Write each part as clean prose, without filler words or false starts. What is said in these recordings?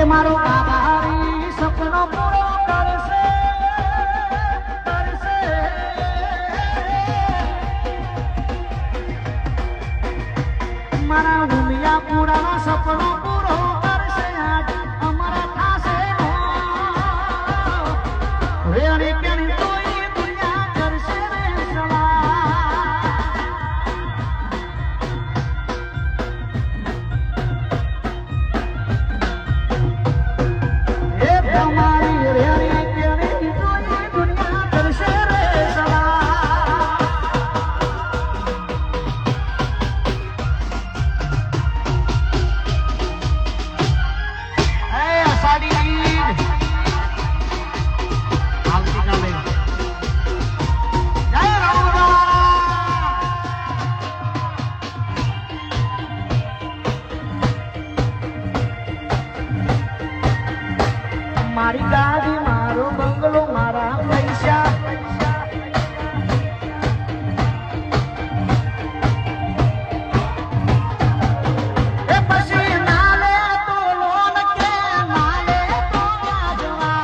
મારો બાબારી સપનો પૂરો કરશે કરશે મારા ઉમિયા પૂરાનો સપનો પૂરો કરશે આજ અમારા થાશે રે કેની તોય દુનિયા કરશે રે સલા મારી ગાડી મારો બંગલો મારા પૈસા એ પછી ના લે તો લોન કે ના લે તો વ્યાજવા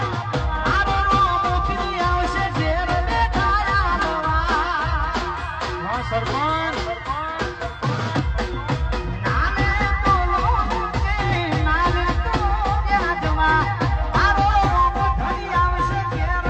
આરો મોકલી આવશે ઘેર ને ખાયા દવા સરપંચ Yeah.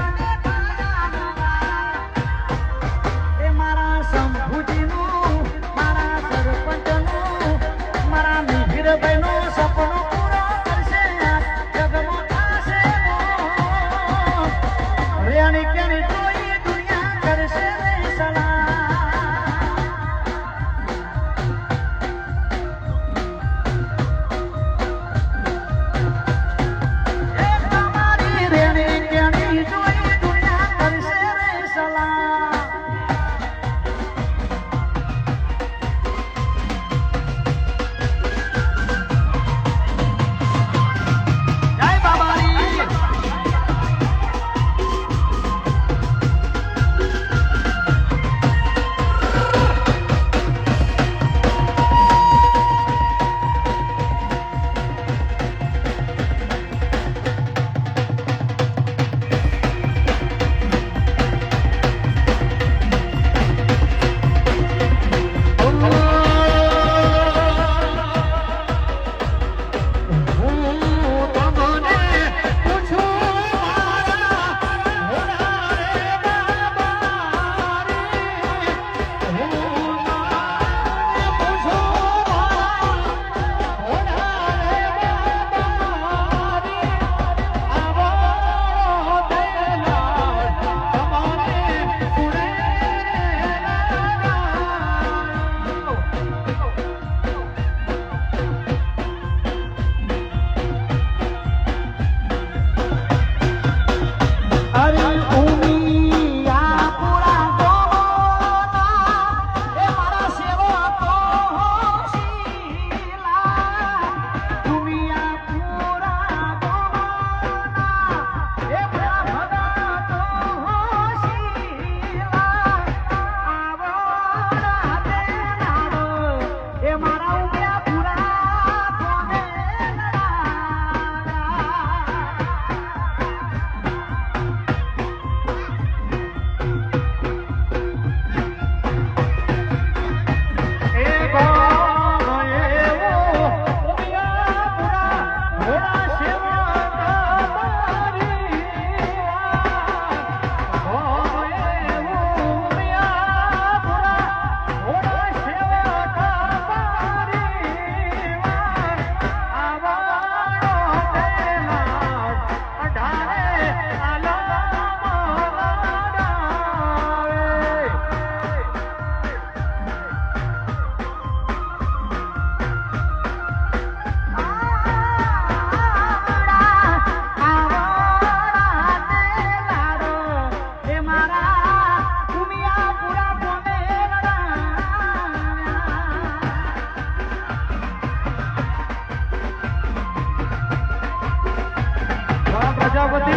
પ્રજાપતિ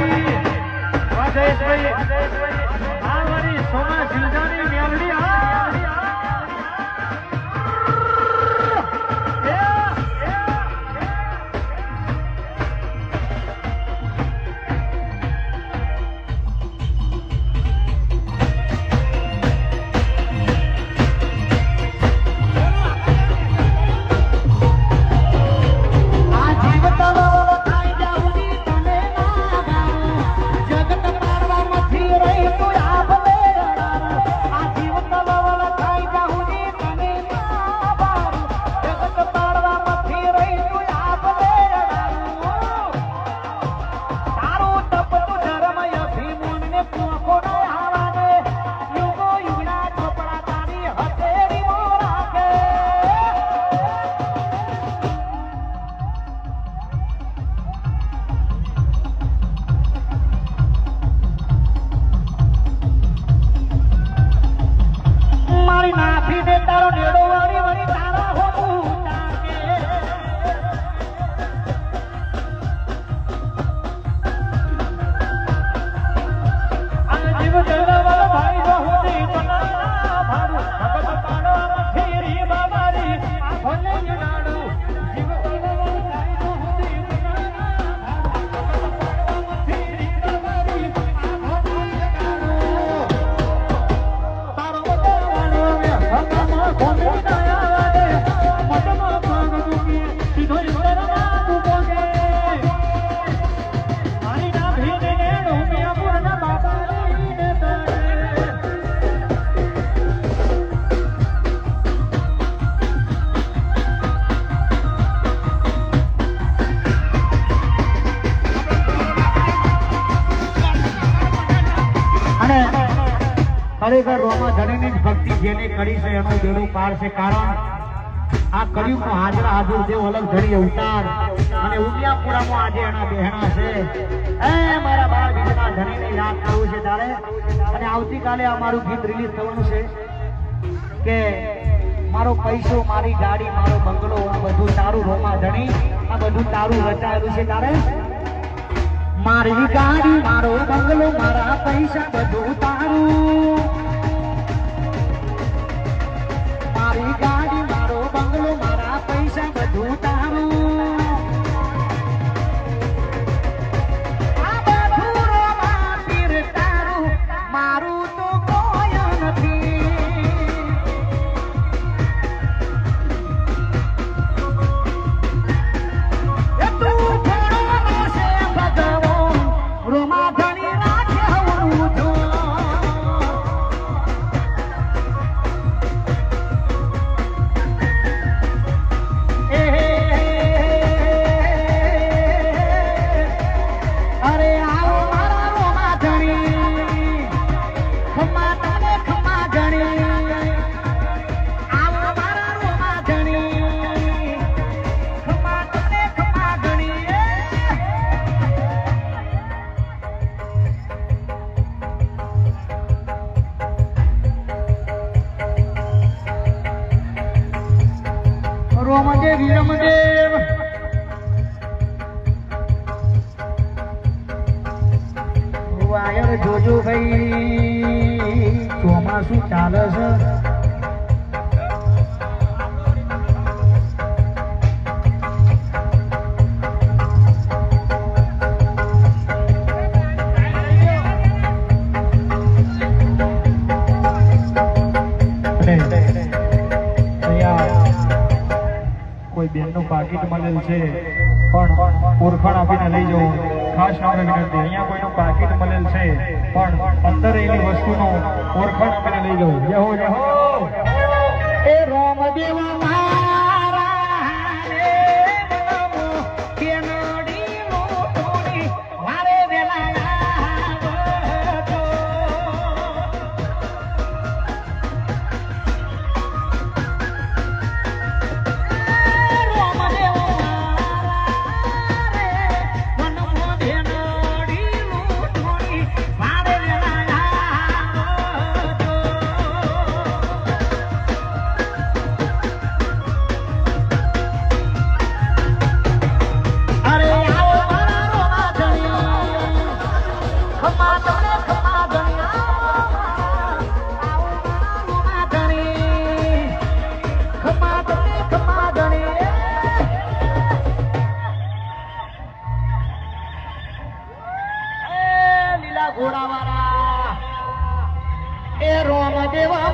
જયેશભાઈ આ મારી સોના જિલ્લાની મેલડી ખરેખર રોમા ધણીની જ ભક્તિ જેને કરી છે એનું બેડું પાર છે. કારણ આ કળિયુગનો હાજરા હાજર દેવ અલગ ધણી અવતાર અને ઉમિયાપુરામાં આજે એના બહેણા છે. મારા બાળ બીજના ધણીને યાદ કરવું છે તારે. અને આવતીકાલે અમારું ગીત રિલીઝ થવાનું છે કે મારો પૈસો, મારી ગાડી, મારો બંગલો, આ બધું તારું રોમા ધણી, આ બધું તારું રચાયેલું છે તારે. મારી ગાડી, મારો બંગલો, મારા પૈસા બધું તારું. મારી ગાડી, મારો બંગલો, મારા પૈસા બધું તારું. આ બધું રોમા પીર તારું, મારું તો કોઈ નથી. રોમદેવ રમદેવ વાયર જોજો ભાઈ, ચોમાસું ચાલે છે. કોઈ બેનનું પાકીટ મળેલ છે પણ ઓળખાણ આપીને લઈ જવું. ખાસ નમ્ર વિનંતી, અહીંયા કોઈનું પાકીટ મળેલ છે પણ અંદર એની વસ્તુનો ઓળખાણ આપીને લઈ જવું. જય હો, જય હો. એ રોમદેવ ઘોડાવાળા એ રોમ દેવા